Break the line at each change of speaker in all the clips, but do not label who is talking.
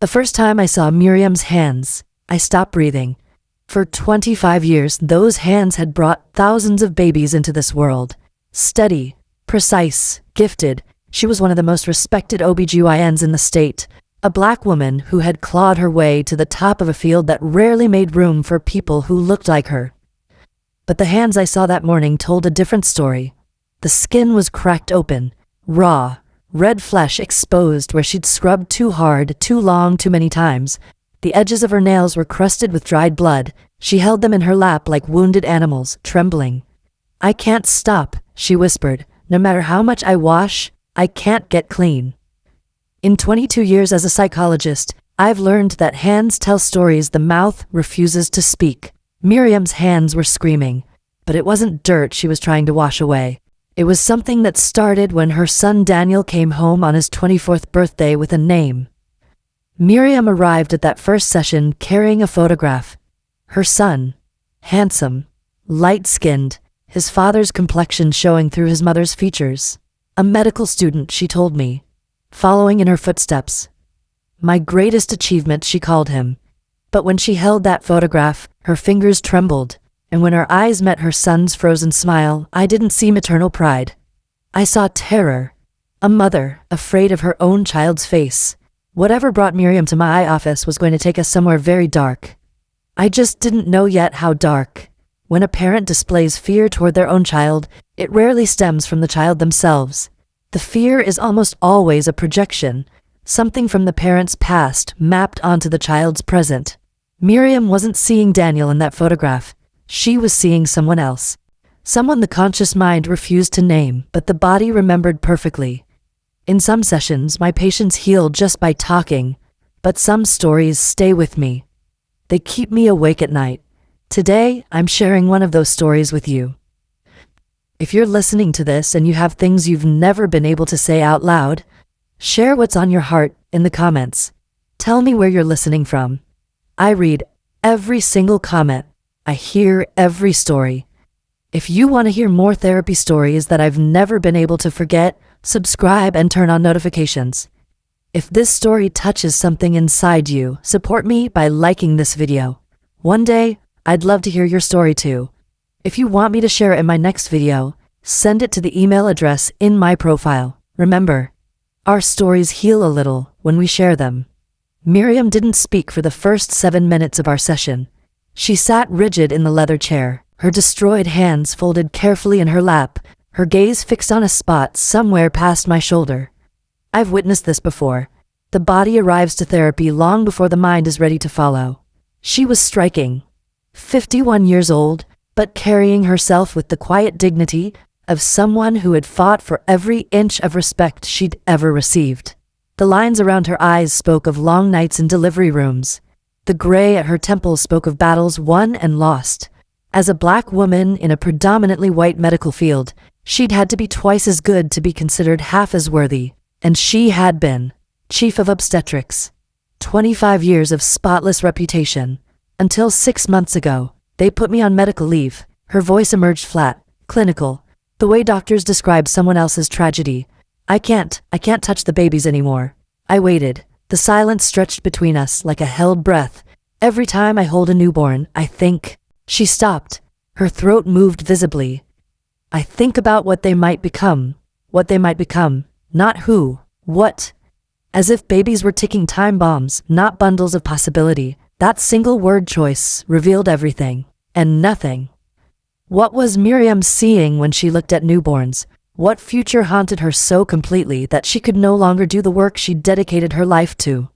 The first time I saw Miriam's hands, I stopped breathing. For 25 years, those hands had brought thousands of babies into this world. Steady, precise, gifted, she was one of the most respected OBGYNs in the state, a black woman who had clawed her way to the top of a field that rarely made room for people who looked like her. But the hands I saw that morning told a different story. The skin was cracked open, raw, red flesh exposed where she'd scrubbed too hard, too long, too many times. The edges of her nails were crusted with dried blood. She held them in her lap like wounded animals, trembling. "I can't stop," she whispered. "No matter how much I wash, I can't get clean." In 22 years as a psychologist, I've learned that hands tell stories the mouth refuses to speak. Miriam's hands were screaming, but it wasn't dirt she was trying to wash away. It was something that started when her son Daniel came home on his 24th birthday with a name. Miriam arrived at that first session carrying a photograph. Her son, handsome, light-skinned, his father's complexion showing through his mother's features. A medical student, she told me, following in her footsteps. My greatest achievement, she called him. But when she held that photograph, her fingers trembled, and when her eyes met her son's frozen smile, I didn't see maternal pride. I saw terror, a mother afraid of her own child's face. Whatever brought Miriam to my office was going to take us somewhere very dark. I just didn't know yet how dark. When a parent displays fear toward their own child, it rarely stems from the child themselves. The fear is almost always a projection, something from the parent's past mapped onto the child's present. Miriam wasn't seeing Daniel in that photograph. She was seeing someone else. Someone the conscious mind refused to name, but the body remembered perfectly. In some sessions, my patients heal just by talking, but some stories stay with me. They keep me awake at night. Today, I'm sharing one of those stories with you. If you're listening to this and you have things you've never been able to say out loud, share what's on your heart in the comments. Tell me where you're listening from. I read every single comment. I hear every story. If you want to hear more therapy stories that I've never been able to forget, subscribe and turn on notifications. If this story touches something inside you, support me by liking this video. One day, I'd love to hear your story too. If you want me to share it in my next video, send it to the email address in my profile. Remember, our stories heal a little when we share them. Miriam didn't speak for the first 7 minutes of our session. She sat rigid in the leather chair, her destroyed hands folded carefully in her lap, her gaze fixed on a spot somewhere past my shoulder. I've witnessed this before. The body arrives to therapy long before the mind is ready to follow. She was striking. 51 years old, but carrying herself with the quiet dignity of someone who had fought for every inch of respect she'd ever received. The lines around her eyes spoke of long nights in delivery rooms. The gray at her temples spoke of battles won and lost. As a black woman in a predominantly white medical field, she'd had to be twice as good to be considered half as worthy. And she had been chief of obstetrics. 25 years of spotless reputation. Until 6 months ago, they put me on medical leave. Her voice emerged flat, clinical, the way doctors describe someone else's tragedy. I can't touch the babies anymore. I waited. The silence stretched between us like a held breath. Every time I hold a newborn, I think. She stopped. Her throat moved visibly. I think about what they might become. What they might become. Not who. What. As if babies were ticking time bombs, not bundles of possibility. That single word choice revealed everything. And nothing. What was Miriam seeing when she looked at newborns? What future haunted her so completely that she could no longer do the work she'd dedicated her life to?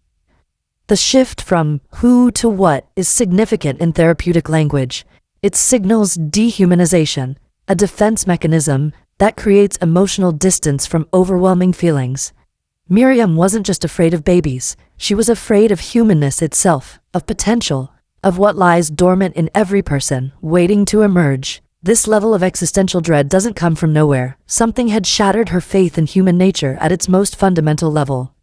The shift from who to what is significant in therapeutic language. It signals dehumanization, a defense mechanism that creates emotional distance from overwhelming feelings. Miriam wasn't just afraid of babies, she was afraid of humanness itself, of potential, of what lies dormant in every person, waiting to emerge. This level of existential dread doesn't come from nowhere. Something had shattered her faith in human nature at its most fundamental level.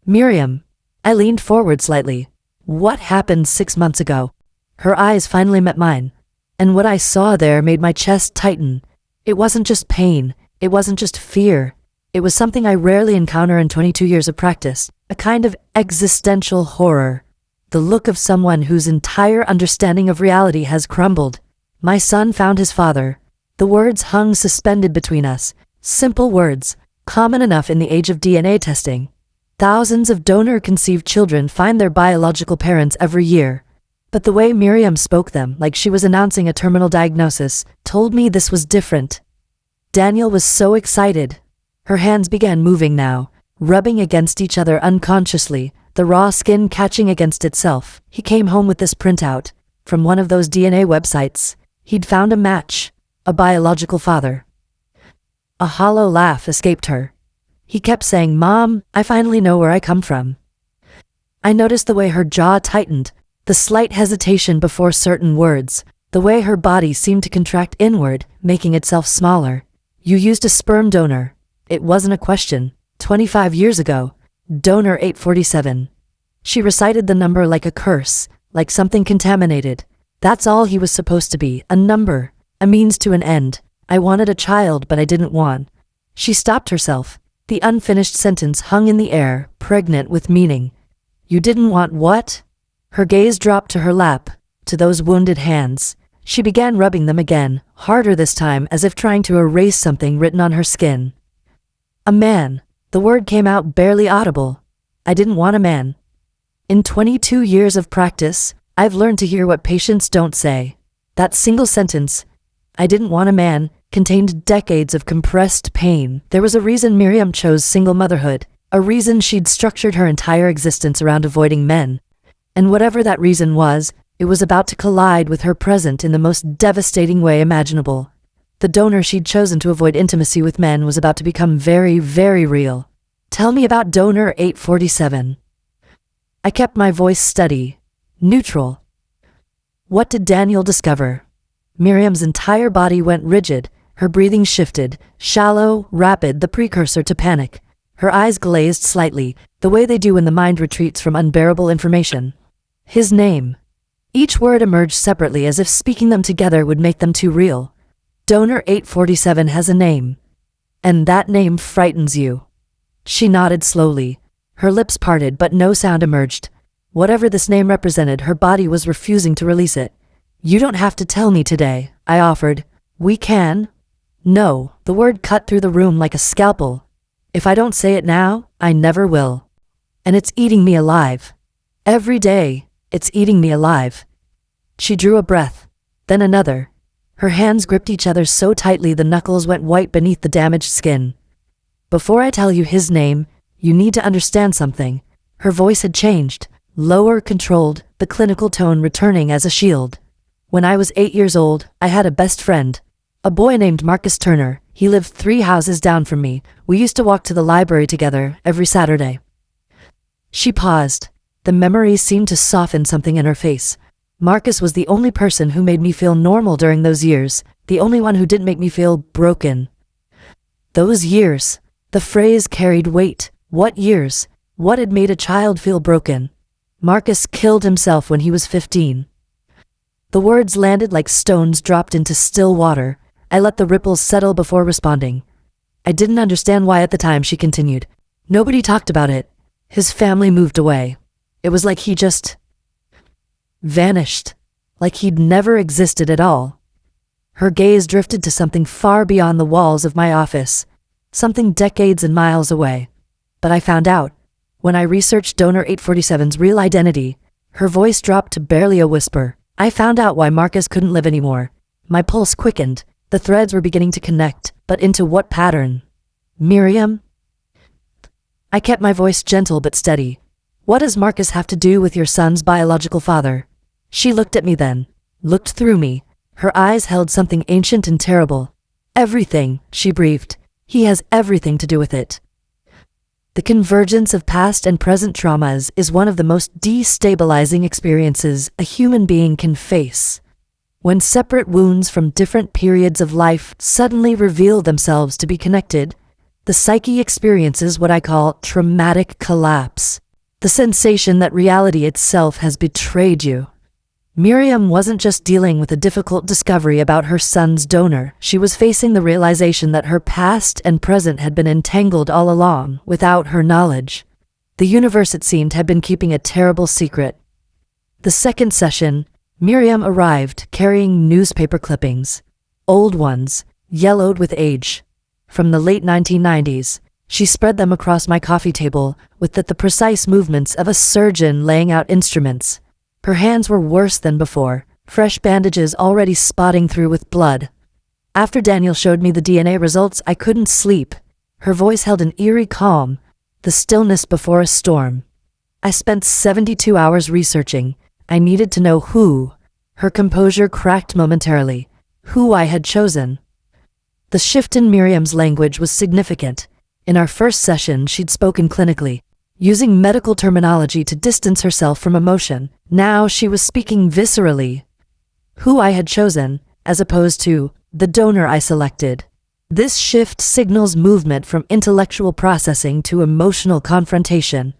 Miriam. I leaned forward slightly. What happened 6 months ago? Her eyes finally met mine, and what I saw there made my chest tighten. It wasn't just pain, it wasn't just fear. It was something I rarely encounter in 22 years of practice, a kind of existential horror. The look of someone whose entire understanding of reality has crumbled. My son found his father. The words hung suspended between us, simple words, common enough in the age of DNA testing. Thousands of donor-conceived children find their biological parents every year. But the way Miriam spoke them, like she was announcing a terminal diagnosis, told me this was different. Daniel was so excited. Her hands began moving now, rubbing against each other unconsciously, the raw skin catching against itself. He came home with this printout, from one of those DNA websites. He'd found a match, a biological father. A hollow laugh escaped her. He kept saying, "Mom, I finally know where I come from." I noticed the way her jaw tightened, the slight hesitation before certain words, the way her body seemed to contract inward, making itself smaller. "You used a sperm donor." It wasn't a question. 25 years ago. Donor 847. She recited the number like a curse, like something contaminated. That's all he was supposed to be, a number, a means to an end. I wanted a child, but I didn't want. She stopped herself. The unfinished sentence hung in the air, pregnant with meaning. "You didn't want what?" Her gaze dropped to her lap, to those wounded hands. She began rubbing them again, harder this time, as if trying to erase something written on her skin. "A man." The word came out barely audible. I didn't want a man. In 22 years of practice, I've learned to hear what patients don't say. That single sentence, "I didn't want a man," contained decades of compressed pain. There was a reason Miriam chose single motherhood, a reason she'd structured her entire existence around avoiding men. And whatever that reason was, it was about to collide with her present in the most devastating way imaginable. The donor she'd chosen to avoid intimacy with men was about to become very, very real. "Tell me about donor 847. I kept my voice steady, neutral. "What did Daniel discover?" Miriam's entire body went rigid, her breathing shifted, shallow, rapid, the precursor to panic. Her eyes glazed slightly, the way they do when the mind retreats from unbearable information. "His name." Each word emerged separately, as if speaking them together would make them too real. "Donor 847 has a name. And that name frightens you." She nodded slowly. Her lips parted, but no sound emerged. Whatever this name represented, her body was refusing to release it. "You don't have to tell me today," I offered. "We can." "No." The word cut through the room like a scalpel. "If I don't say it now, I never will. And it's eating me alive. Every day, it's eating me alive." She drew a breath, then another. Her hands gripped each other so tightly the knuckles went white beneath the damaged skin. "Before I tell you his name, you need to understand something." Her voice had changed, lower, controlled, the clinical tone returning as a shield. "When I was 8 years old, I had a best friend. A boy named Marcus Turner. He lived 3 houses down from me. We used to walk to the library together every Saturday." She paused. The memory seemed to soften something in her face. Marcus was the only person who made me feel normal during those years, the only one who didn't make me feel broken. Those years. The phrase carried weight. What years? What had made a child feel broken? Marcus killed himself when he was 15. The words landed like stones dropped into still water. I let the ripples settle before responding. "I didn't understand why at the time," she continued. "Nobody talked about it. His family moved away. It was like he just vanished, like he'd never existed at all." Her gaze drifted to something far beyond the walls of my office, something decades and miles away. But I found out. When I researched donor 847's real identity, her voice dropped to barely a whisper. I found out why Marcus couldn't live anymore. My pulse quickened. The threads were beginning to connect, but into what pattern? "Miriam?" I kept my voice gentle but steady. "What does Marcus have to do with your son's biological father?" She looked at me then, looked through me. Her eyes held something ancient and terrible. "Everything," she breathed. "He has everything to do with it." The convergence of past and present traumas is one of the most destabilizing experiences a human being can face. When separate wounds from different periods of life suddenly reveal themselves to be connected, the psyche experiences what I call traumatic collapse. The sensation that reality itself has betrayed you. Miriam wasn't just dealing with a difficult discovery about her son's donor, she was facing the realization that her past and present had been entangled all along, without her knowledge. The universe, it seemed, had been keeping a terrible secret. The second session, Miriam arrived carrying newspaper clippings. Old ones, yellowed with age. From the late 1990s, she spread them across my coffee table with the precise movements of a surgeon laying out instruments. Her hands were worse than before, fresh bandages already spotting through with blood. After Daniel showed me the DNA results, I couldn't sleep. Her voice held an eerie calm, the stillness before a storm. I spent 72 hours researching. I needed to know who. Her composure cracked momentarily. Who I had chosen. The shift in Miriam's language was significant. In our first session, she'd spoken clinically, using medical terminology to distance herself from emotion. Now she was speaking viscerally. Who I had chosen, as opposed to the donor I selected. This shift signals movement from intellectual processing to emotional confrontation.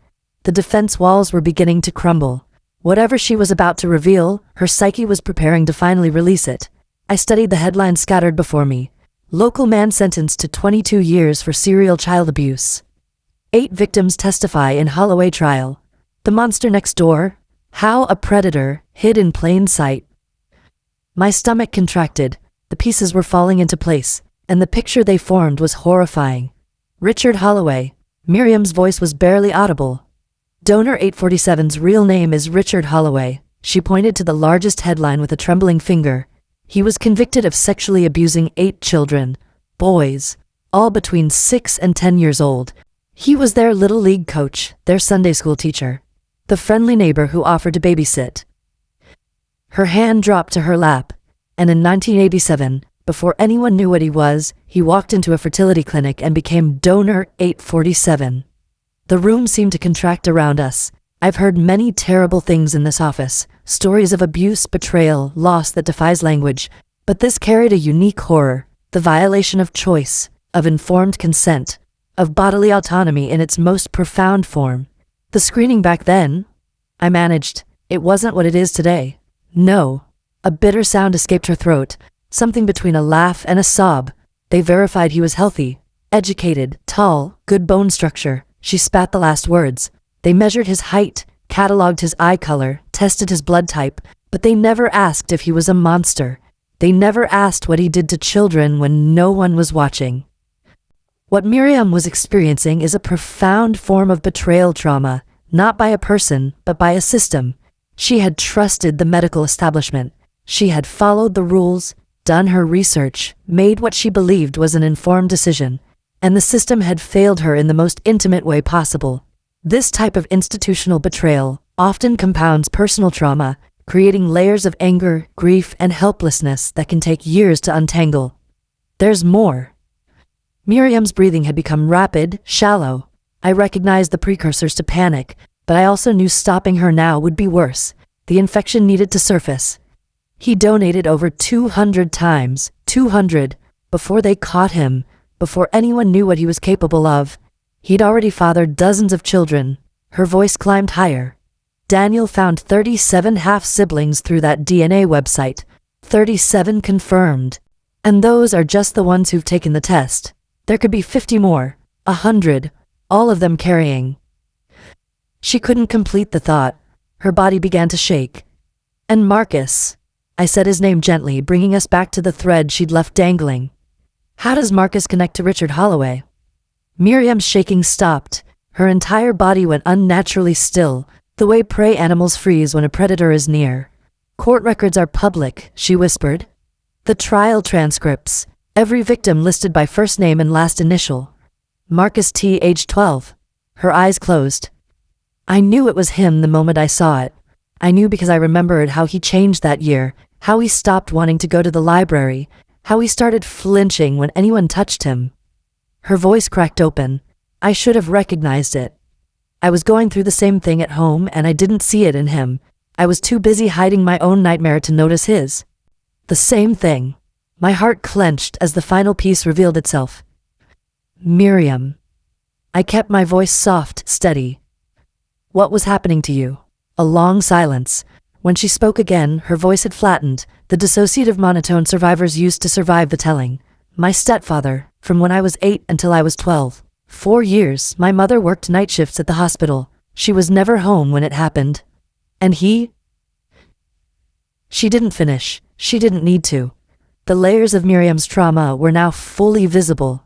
The defense walls were beginning to crumble. Whatever she was about to reveal, her psyche was preparing to finally release it. I studied the headlines scattered before me. Local man sentenced to 22 years for serial child abuse. 8 victims testify in Holloway trial. The monster next door. How a predator hid in plain sight. My stomach contracted. The pieces were falling into place, and the picture they formed was horrifying. Richard Holloway. Miriam's voice was barely audible. Donor 847's real name is Richard Holloway. She pointed to the largest headline with a trembling finger. He was convicted of sexually abusing 8 children, boys, all between 6 and 10 years old. He was their little league coach, their Sunday school teacher, the friendly neighbor who offered to babysit. Her hand dropped to her lap, and in 1987, before anyone knew what he was, he walked into a fertility clinic and became Donor 847. The room seemed to contract around us. I've heard many terrible things in this office, stories of abuse, betrayal, loss that defies language, but this carried a unique horror, the violation of choice, of informed consent, of bodily autonomy in its most profound form. The screening back then, I managed, it wasn't what it is today. No. A bitter sound escaped her throat, something between a laugh and a sob. They verified he was healthy, educated, tall, good bone structure. She spat the last words. They measured his height, cataloged his eye color, tested his blood type, but they never asked if he was a monster. They never asked what he did to children when no one was watching. What Miriam was experiencing is a profound form of betrayal trauma, not by a person, but by a system. She had trusted the medical establishment. She had followed the rules, done her research, made what she believed was an informed decision, and the system had failed her in the most intimate way possible. This type of institutional betrayal often compounds personal trauma, creating layers of anger, grief, and helplessness that can take years to untangle. There's more. Miriam's breathing had become rapid, shallow. I recognized the precursors to panic, but I also knew stopping her now would be worse. The infection needed to surface. He donated over 200 times, 200, before they caught him, before anyone knew what he was capable of. He'd already fathered dozens of children. Her voice climbed higher. Daniel found 37 half-siblings through that DNA website. 37 confirmed. And those are just the ones who've taken the test. There could be 50 more, 100, all of them carrying. She couldn't complete the thought. Her body began to shake. And Marcus. I said his name gently, bringing us back to the thread she'd left dangling. How does Marcus connect to Richard Holloway? Miriam's shaking stopped. Her entire body went unnaturally still, the way prey animals freeze when a predator is near. Court records are public, she whispered. The trial transcripts, every victim listed by first name and last initial. Marcus T. age 12. Her eyes closed. I knew it was him the moment I saw it. I knew because I remembered how he changed that year, how he stopped wanting to go to the library, how he started flinching when anyone touched him. Her voice cracked open. I should have recognized it. I was going through the same thing at home and I didn't see it in him. I was too busy hiding my own nightmare to notice his. The same thing. My heart clenched as the final piece revealed itself. Miriam. I kept my voice soft, steady. What was happening to you? A long silence. When she spoke again, her voice had flattened, the dissociative monotone survivors used to survive the telling. My stepfather, from when I was 8 until I was 12. 4 years, my mother worked night shifts at the hospital. She was never home when it happened. And he? She didn't finish. She didn't need to. The layers of Miriam's trauma were now fully visible.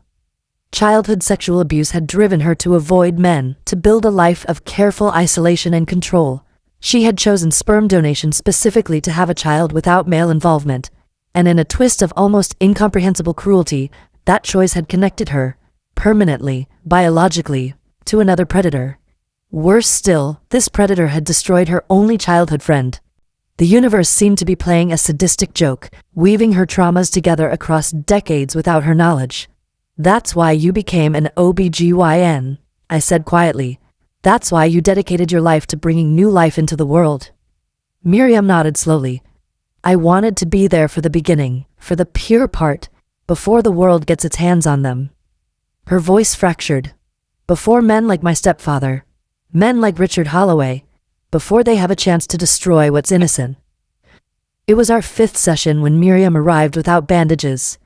Childhood sexual abuse had driven her to avoid men, to build a life of careful isolation and control. She had chosen sperm donation specifically to have a child without male involvement, and in a twist of almost incomprehensible cruelty, that choice had connected her, permanently, biologically, to another predator. Worse still, this predator had destroyed her only childhood friend. The universe seemed to be playing a sadistic joke, weaving her traumas together across decades without her knowledge. That's why you became an OBGYN, I said quietly. That's why you dedicated your life to bringing new life into the world. Miriam nodded slowly. I wanted to be there for the beginning, for the pure part, before the world gets its hands on them. Her voice fractured. Before men like my stepfather, men like Richard Holloway, before they have a chance to destroy what's innocent. It was our 5th session when Miriam arrived without bandages.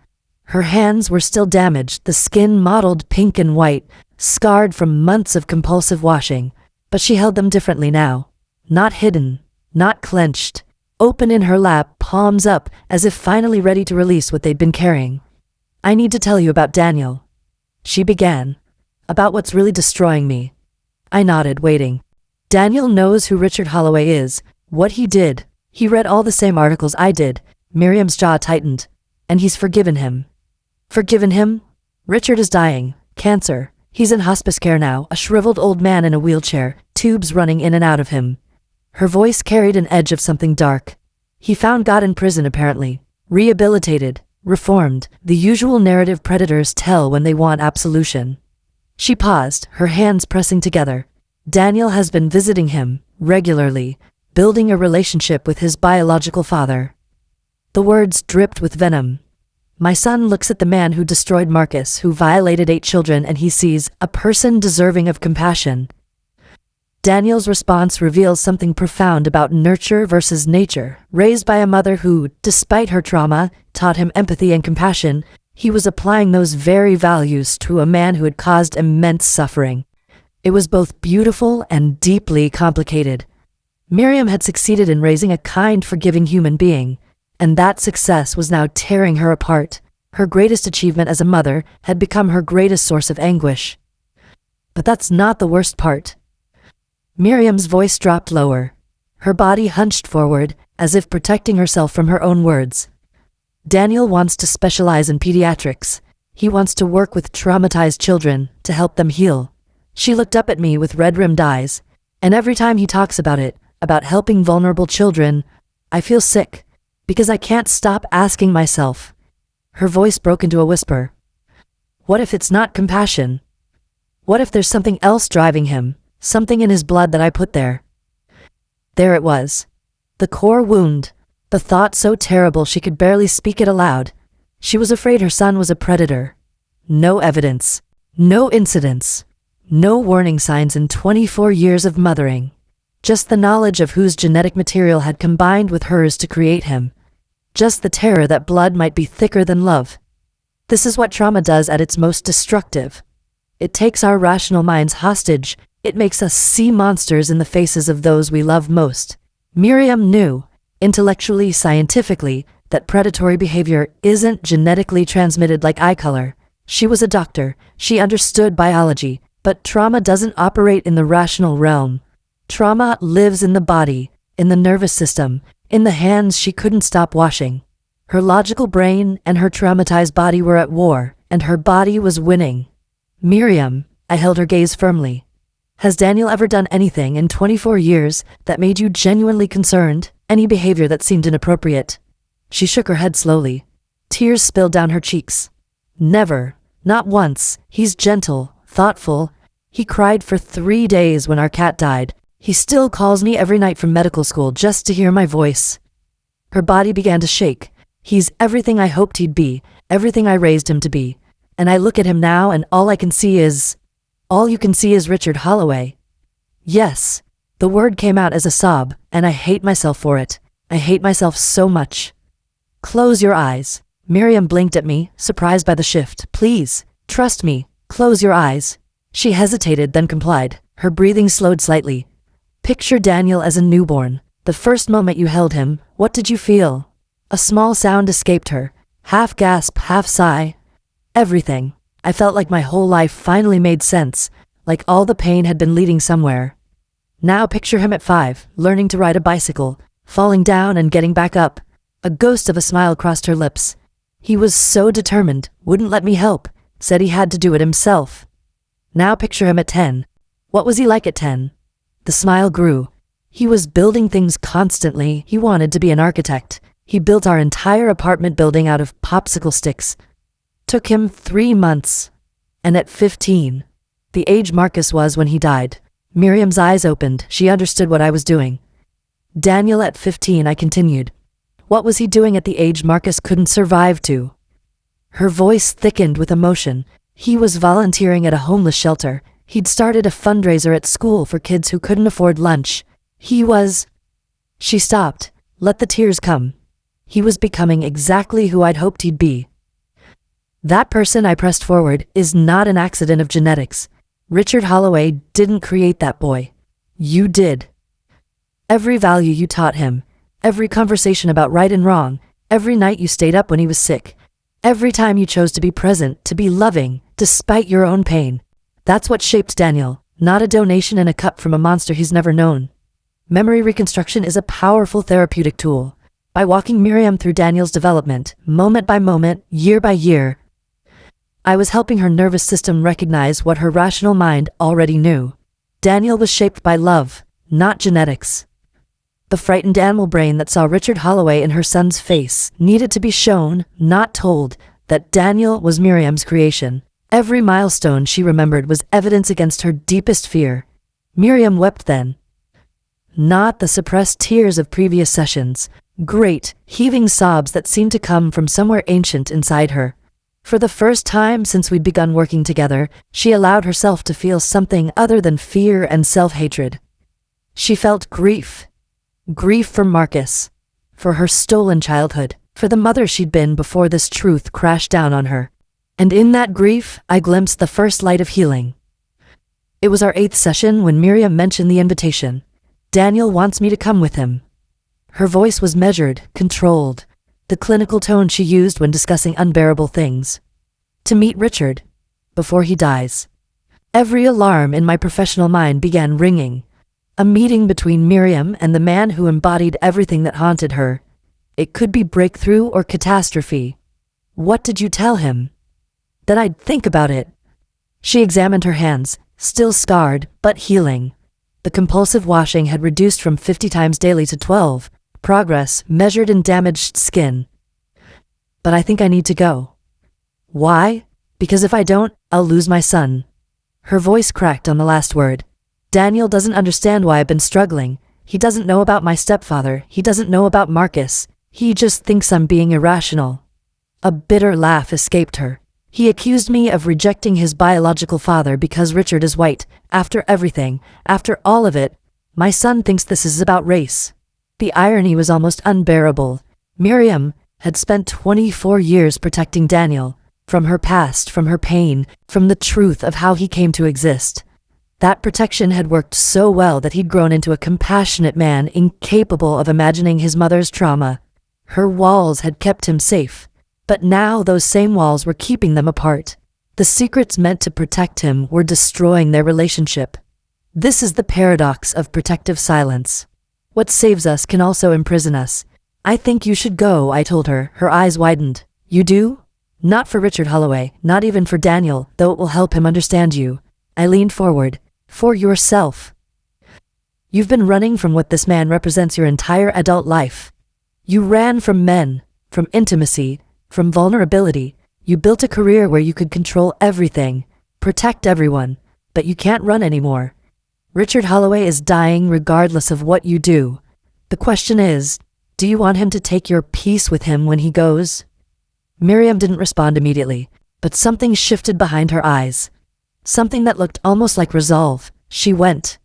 Her hands were still damaged, the skin mottled pink and white, scarred from months of compulsive washing, but she held them differently now. Not hidden, not clenched, open in her lap, palms up, as if finally ready to release what they'd been carrying. I need to tell you about Daniel. She began. About what's really destroying me. I nodded, waiting. Daniel knows who Richard Holloway is, what he did. He read all the same articles I did. Miriam's jaw tightened. And he's forgiven him. Forgiven him? Richard is dying. Cancer. He's in hospice care now, a shriveled old man in a wheelchair, tubes running in and out of him. Her voice carried an edge of something dark. He found God in prison, apparently. Rehabilitated. Reformed. The usual narrative predators tell when they want absolution. She paused, her hands pressing together. Daniel has been visiting him, regularly, building a relationship with his biological father. The words dripped with venom. My son looks at the man who destroyed Marcus, who violated 8 children, and he sees a person deserving of compassion. Daniel's response reveals something profound about nurture versus nature. Raised by a mother who, despite her trauma, taught him empathy and compassion, he was applying those very values to a man who had caused immense suffering. It was both beautiful and deeply complicated. Miriam had succeeded in raising a kind, forgiving human being, and that success was now tearing her apart. Her greatest achievement as a mother had become her greatest source of anguish. But that's not the worst part. Miriam's voice dropped lower. Her body hunched forward, as if protecting herself from her own words. Daniel wants to specialize in pediatrics. He wants to work with traumatized children, to help them heal. She looked up at me with red-rimmed eyes, and every time he talks about it, about helping vulnerable children, I feel sick. Because I can't stop asking myself. Her voice broke into a whisper. What if it's not compassion? What if there's something else driving him, something in his blood that I put there? There it was. The core wound, the thought so terrible she could barely speak it aloud. She was afraid her son was a predator. No evidence, no incidents, no warning signs in 24 years of mothering. Just the knowledge of whose genetic material had combined with hers to create him. Just the terror that blood might be thicker than love. This is what trauma does at its most destructive. It takes our rational minds hostage. It makes us see monsters in the faces of those we love most. Miriam knew, intellectually, scientifically, that predatory behavior isn't genetically transmitted like eye color. She was a doctor. She understood biology. But trauma doesn't operate in the rational realm. Trauma lives in the body, in the nervous system, in the hands she couldn't stop washing. Her logical brain and her traumatized body were at war, and her body was winning. Miriam, I held her gaze firmly. Has Daniel ever done anything in 24 years that made you genuinely concerned? Any behavior that seemed inappropriate? She shook her head slowly. Tears spilled down her cheeks. Never. Not once. He's gentle, thoughtful. He cried for 3 days when our cat died. He still calls me every night from medical school just to hear my voice. Her body began to shake. He's everything I hoped he'd be, everything I raised him to be. And I look at him now and all you can see is Richard Holloway. Yes, The word came out as a sob, and I hate myself for it. I hate myself so much. Close your eyes. Miriam blinked at me, surprised by the shift. Please, trust me, close your eyes. She hesitated, then complied. Her breathing slowed slightly. Picture Daniel as a newborn. The first moment you held him, what did you feel? A small sound escaped her. Half gasp, half sigh. Everything. I felt like my whole life finally made sense, like all the pain had been leading somewhere. Now picture him at 5, learning to ride a bicycle, falling down and getting back up. A ghost of a smile crossed her lips. He was so determined, wouldn't let me help, said he had to do it himself. Now picture him at 10. What was he like at 10? The smile grew. He was building things constantly. He wanted to be an architect. He built our entire apartment building out of popsicle sticks. Took him 3 months. And at 15, the age Marcus was when he died. Miriam's eyes opened. She understood what I was doing. Daniel at 15, I continued. What was he doing at the age Marcus couldn't survive to? Her voice thickened with emotion. He was volunteering at a homeless shelter. He'd started a fundraiser at school for kids who couldn't afford lunch. He was... She stopped. Let the tears come. He was becoming exactly who I'd hoped he'd be. That person, I pressed forward, is not an accident of genetics. Richard Holloway didn't create that boy. You did. Every value you taught him, every conversation about right and wrong, every night you stayed up when he was sick, every time you chose to be present, to be loving, despite your own pain. That's what shaped Daniel, not a donation in a cup from a monster he's never known. Memory reconstruction is a powerful therapeutic tool. By walking Miriam through Daniel's development, moment by moment, year by year, I was helping her nervous system recognize what her rational mind already knew. Daniel was shaped by love, not genetics. The frightened animal brain that saw Richard Holloway in her son's face needed to be shown, not told, that Daniel was Miriam's creation. Every milestone she remembered was evidence against her deepest fear. Miriam wept then. Not the suppressed tears of previous sessions, great, heaving sobs that seemed to come from somewhere ancient inside her. For the first time since we'd begun working together, she allowed herself to feel something other than fear and self-hatred. She felt grief. Grief for Marcus, for her stolen childhood, for the mother she'd been before this truth crashed down on her. And in that grief, I glimpsed the first light of healing. It was our 8th session when Miriam mentioned the invitation. Daniel wants me to come with him. Her voice was measured, controlled, the clinical tone she used when discussing unbearable things. To meet Richard, before he dies. Every alarm in my professional mind began ringing. A meeting between Miriam and the man who embodied everything that haunted her. It could be breakthrough or catastrophe. What did you tell him? That I'd think about it. She examined her hands, still scarred, but healing. The compulsive washing had reduced from 50 times daily to 12. Progress measured in damaged skin. But I think I need to go. Why? Because if I don't, I'll lose my son. Her voice cracked on the last word. Daniel doesn't understand why I've been struggling. He doesn't know about my stepfather. He doesn't know about Marcus. He just thinks I'm being irrational. A bitter laugh escaped her. He accused me of rejecting his biological father because Richard is white. After everything, after all of it, my son thinks this is about race. The irony was almost unbearable. Miriam had spent 24 years protecting Daniel, from her past, from her pain, from the truth of how he came to exist. That protection had worked so well that he'd grown into a compassionate man incapable of imagining his mother's trauma. Her walls had kept him safe, but now those same walls were keeping them apart. The secrets meant to protect him were destroying their relationship. This is the paradox of protective silence. What saves us can also imprison us. I think you should go, I told her. Her eyes widened. You do? Not for Richard Holloway, not even for Daniel, though it will help him understand you. I leaned forward. For yourself. You've been running from what this man represents your entire adult life. You ran from men, from intimacy, from vulnerability. You built a career where you could control everything, protect everyone, but you can't run anymore. Richard Holloway is dying regardless of what you do. The question is, do you want him to take your peace with him when he goes? Miriam didn't respond immediately, but something shifted behind her eyes. Something that looked almost like resolve. She went.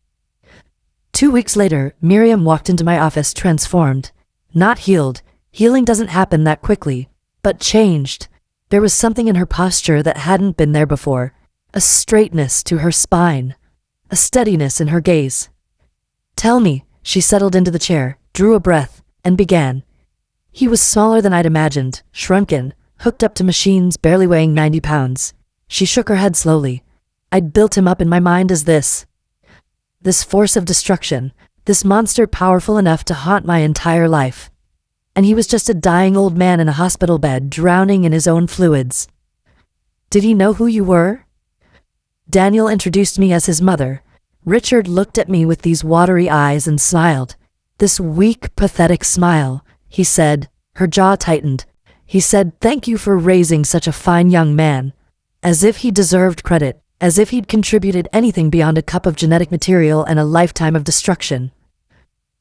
2 weeks later, Miriam walked into my office transformed. Not healed. Healing doesn't happen that quickly, but changed. There was something in her posture that hadn't been there before. A straightness to her spine. A steadiness in her gaze. "Tell me," she settled into the chair, drew a breath, and began. He was smaller than I'd imagined, shrunken, hooked up to machines barely weighing 90 pounds. She shook her head slowly. I'd built him up in my mind as this force of destruction, this monster powerful enough to haunt my entire life. And he was just a dying old man in a hospital bed, drowning in his own fluids. "Did he know who you were?" Daniel introduced me as his mother. Richard looked at me with these watery eyes and smiled. This weak, pathetic smile. He said, her jaw tightened. He said, "Thank you for raising such a fine young man." As if he deserved credit, as if he'd contributed anything beyond a cup of genetic material and a lifetime of destruction.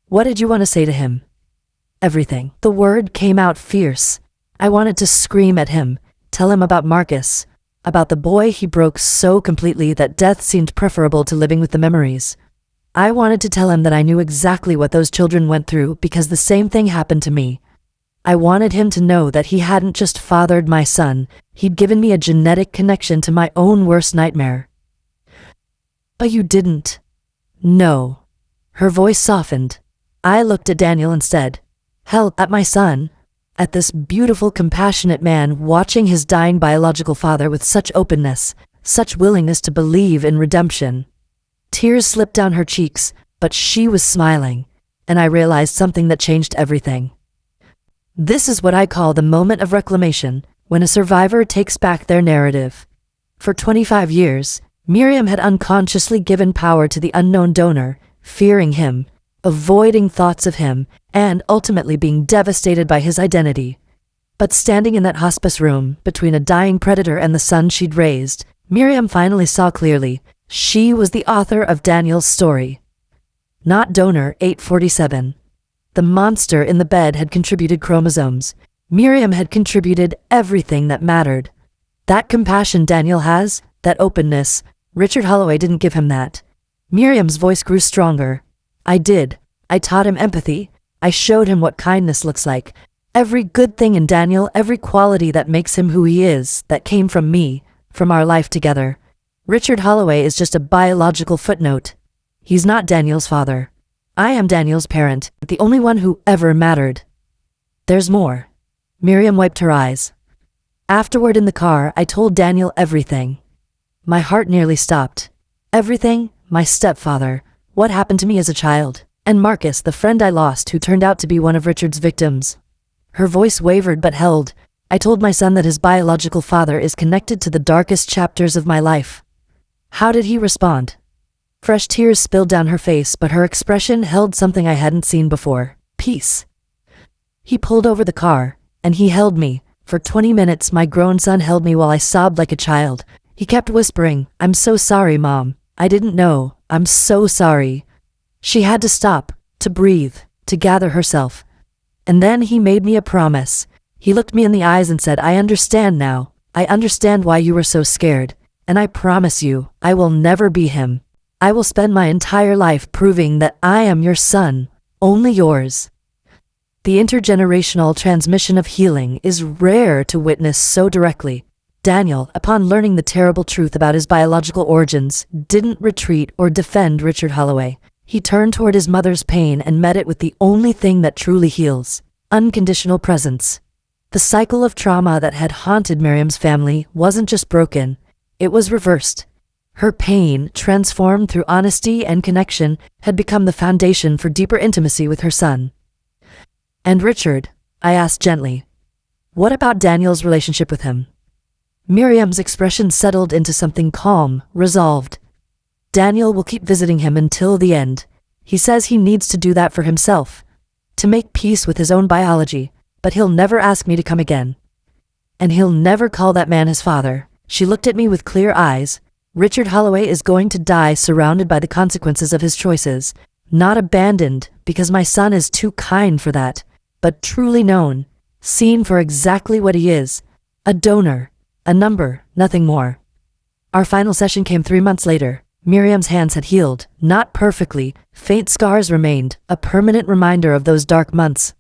"What did you want to say to him?" "Everything." The word came out fierce. I wanted to scream at him, tell him about Marcus, about the boy he broke so completely that death seemed preferable to living with the memories. I wanted to tell him that I knew exactly what those children went through because the same thing happened to me. I wanted him to know that he hadn't just fathered my son, he'd given me a genetic connection to my own worst nightmare. "But you didn't." "No." Her voice softened. I looked at Daniel instead. Hell, at my son. At this beautiful, compassionate man watching his dying biological father with such openness, such willingness to believe in redemption. Tears slipped down her cheeks, but she was smiling, and I realized something that changed everything. This is what I call the moment of reclamation, when a survivor takes back their narrative. For 25 years, Miriam had unconsciously given power to the unknown donor, fearing him, avoiding thoughts of him, and ultimately being devastated by his identity. But standing in that hospice room, between a dying predator and the son she'd raised, Miriam finally saw clearly. She was the author of Daniel's story. Not donor 847. The monster in the bed had contributed chromosomes. Miriam had contributed everything that mattered. That compassion Daniel has, that openness, Richard Holloway didn't give him that. Miriam's voice grew stronger. I did. I taught him empathy. I showed him what kindness looks like. Every good thing in Daniel, every quality that makes him who he is, that came from me, from our life together. Richard Holloway is just a biological footnote. He's not Daniel's father. I am Daniel's parent, the only one who ever mattered. There's more. Miriam wiped her eyes. Afterward in the car, I told Daniel everything. My heart nearly stopped. Everything, my stepfather, what happened to me as a child, and Marcus, the friend I lost who turned out to be one of Richard's victims. Her voice wavered but held. I told my son that his biological father is connected to the darkest chapters of my life. How did he respond? Fresh tears spilled down her face, but her expression held something I hadn't seen before. Peace. He pulled over the car, and he held me. For 20 minutes my grown son held me while I sobbed like a child. He kept whispering, "I'm so sorry, Mom. I didn't know. I'm so sorry." She had to stop, to breathe, to gather herself. And then he made me a promise. He looked me in the eyes and said, "I understand now. I understand why you were so scared. And I promise you, I will never be him. I will spend my entire life proving that I am your son, only yours." The intergenerational transmission of healing is rare to witness so directly. Daniel, upon learning the terrible truth about his biological origins, didn't retreat or defend Richard Holloway. He turned toward his mother's pain and met it with the only thing that truly heals: unconditional presence. The cycle of trauma that had haunted Miriam's family wasn't just broken, it was reversed. Her pain, transformed through honesty and connection, had become the foundation for deeper intimacy with her son. "And Richard?" I asked gently. "What about Daniel's relationship with him?" Miriam's expression settled into something calm, resolved. "Daniel will keep visiting him until the end. He says he needs to do that for himself, to make peace with his own biology, but he'll never ask me to come again. And he'll never call that man his father." She looked at me with clear eyes. "Richard Holloway is going to die surrounded by the consequences of his choices, not abandoned because my son is too kind for that, but truly known, seen for exactly what he is, a donor, a number, nothing more." Our final session came 3 months later. Miriam's hands had healed, not perfectly. Faint scars remained, a permanent reminder of those dark months.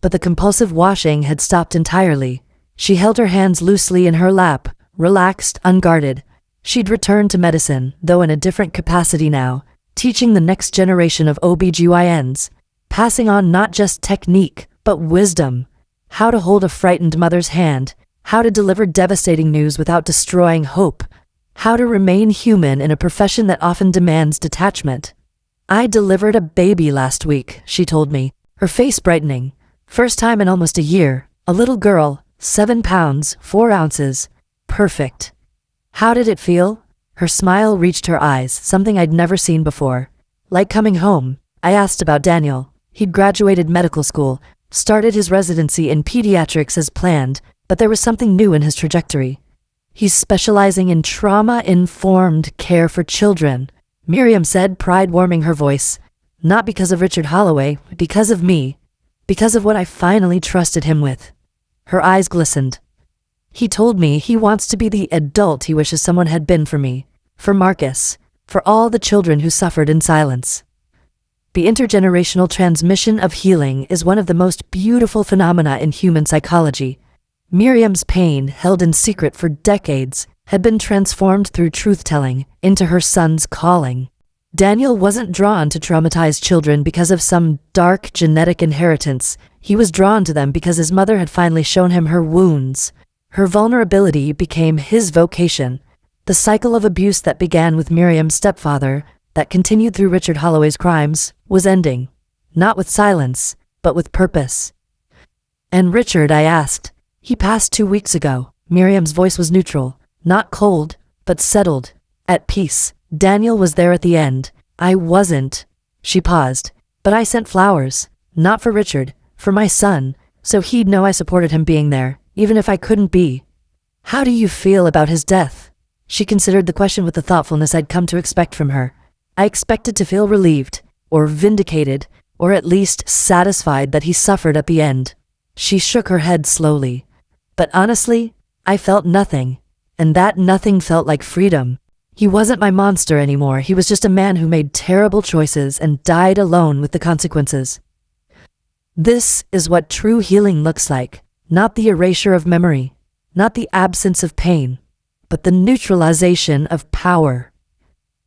But the compulsive washing had stopped entirely. She held her hands loosely in her lap, relaxed, unguarded. She'd returned to medicine, though in a different capacity now, teaching the next generation of OBGYNs, passing on not just technique, but wisdom. How to hold a frightened mother's hand, how to deliver devastating news without destroying hope, how to remain human in a profession that often demands detachment. "I delivered a baby last week," she told me, her face brightening. "First time in almost a year, a little girl, 7 pounds, 4 ounces. Perfect." How did it feel? Her smile reached her eyes, something I'd never seen before. Like coming home. I asked about Daniel. He'd graduated medical school, started his residency in pediatrics as planned, but there was something new in his trajectory. "He's specializing in trauma-informed care for children," Miriam said, pride warming her voice. "Not because of Richard Holloway, because of me. Because of what I finally trusted him with." Her eyes glistened. "He told me he wants to be the adult he wishes someone had been for me, for Marcus, for all the children who suffered in silence." The intergenerational transmission of healing is one of the most beautiful phenomena in human psychology. Miriam's pain, held in secret for decades, had been transformed through truth-telling into her son's calling. Daniel wasn't drawn to traumatized children because of some dark genetic inheritance. He was drawn to them because his mother had finally shown him her wounds. Her vulnerability became his vocation. The cycle of abuse that began with Miriam's stepfather, that continued through Richard Holloway's crimes, was ending. Not with silence, but with purpose. "And Richard?" I asked. "He passed 2 weeks ago." Miriam's voice was neutral, not cold, but settled, at peace. "Daniel was there at the end. I wasn't." She paused. "But I sent flowers. Not for Richard, for my son, so he'd know I supported him being there, even if I couldn't be." "How do you feel about his death?" She considered the question with the thoughtfulness I'd come to expect from her. I expected to feel relieved, or vindicated, or at least satisfied that he suffered at the end. She shook her head slowly. "But honestly, I felt nothing, and that nothing felt like freedom. He wasn't my monster anymore. He was just a man who made terrible choices and died alone with the consequences." This is what true healing looks like, not the erasure of memory, not the absence of pain, but the neutralization of power.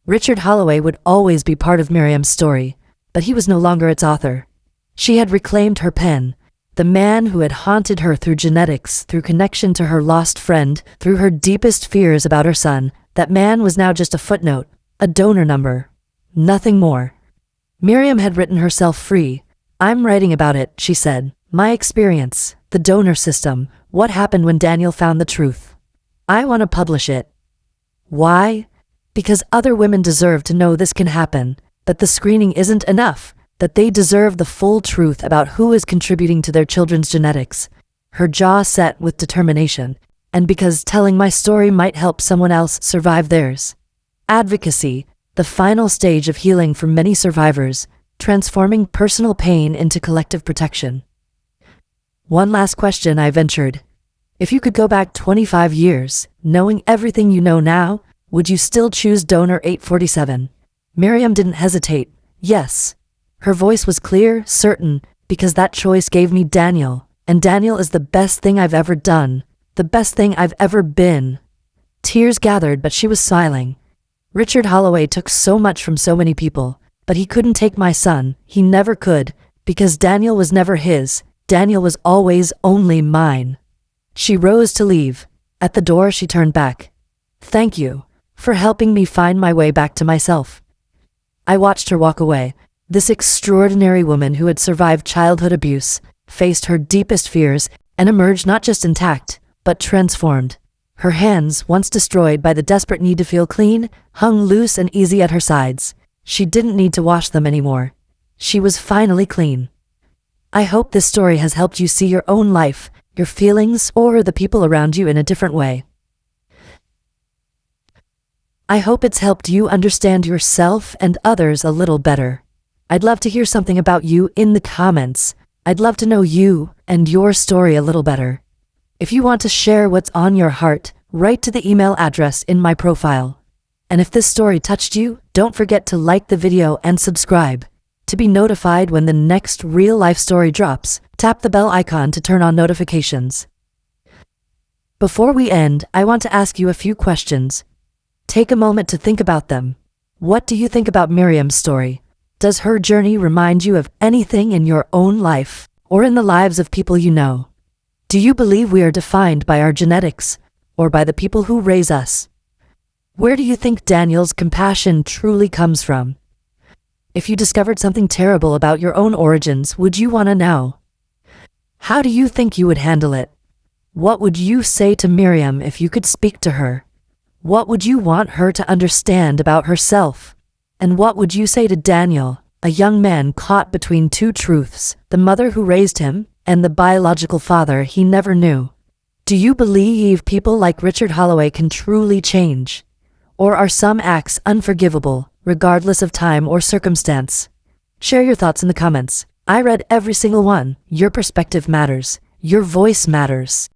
Richard Holloway would always be part of Miriam's story, but he was no longer its author. She had reclaimed her pen. The man who had haunted her through genetics, through connection to her lost friend, through her deepest fears about her son, that man was now just a footnote, a donor number. Nothing more. Miriam had written herself free. "I'm writing about it," she said. "My experience, the donor system, what happened when Daniel found the truth. I want to publish it." Why? Because other women deserve to know this can happen, that the screening isn't enough, that they deserve the full truth about who is contributing to their children's genetics. Her jaw set with determination, and because telling my story might help someone else survive theirs. Advocacy, the final stage of healing for many survivors, transforming personal pain into collective protection. One last question, I ventured. If you could go back 25 years, knowing everything you know now, would you still choose donor 847? Miriam didn't hesitate. Yes. Her voice was clear, certain, because that choice gave me Daniel, and Daniel is the best thing I've ever done, the best thing I've ever been. Tears gathered, but she was smiling. Richard Holloway took so much from so many people, but he couldn't take my son. He never could, because Daniel was never his. Daniel was always only mine. She rose to leave. At the door, she turned back. "Thank you for helping me find my way back to myself." I watched her walk away. This extraordinary woman who had survived childhood abuse, faced her deepest fears, and emerged not just intact, but transformed. Her hands, once destroyed by the desperate need to feel clean, hung loose and easy at her sides. She didn't need to wash them anymore. She was finally clean. I hope this story has helped you see your own life, your feelings, or the people around you in a different way. I hope it's helped you understand yourself and others a little better. I'd love to hear something about you in the comments. I'd love to know you and your story a little better. If you want to share what's on your heart, write to the email address in my profile. And if this story touched you, don't forget to like the video and subscribe. To be notified when the next real-life story drops, tap the bell icon to turn on notifications. Before we end, I want to ask you a few questions. Take a moment to think about them. What do you think about Miriam's story? Does her journey remind you of anything in your own life, or in the lives of people you know? Do you believe we are defined by our genetics, or by the people who raise us? Where do you think Daniel's compassion truly comes from? If you discovered something terrible about your own origins, would you want to know? How do you think you would handle it? What would you say to Miriam if you could speak to her? What would you want her to understand about herself? And what would you say to Daniel, a young man caught between two truths, the mother who raised him and the biological father he never knew? Do you believe people like Richard Holloway can truly change? Or are some acts unforgivable, regardless of time or circumstance? Share your thoughts in the comments. I read every single one. Your perspective matters. Your voice matters.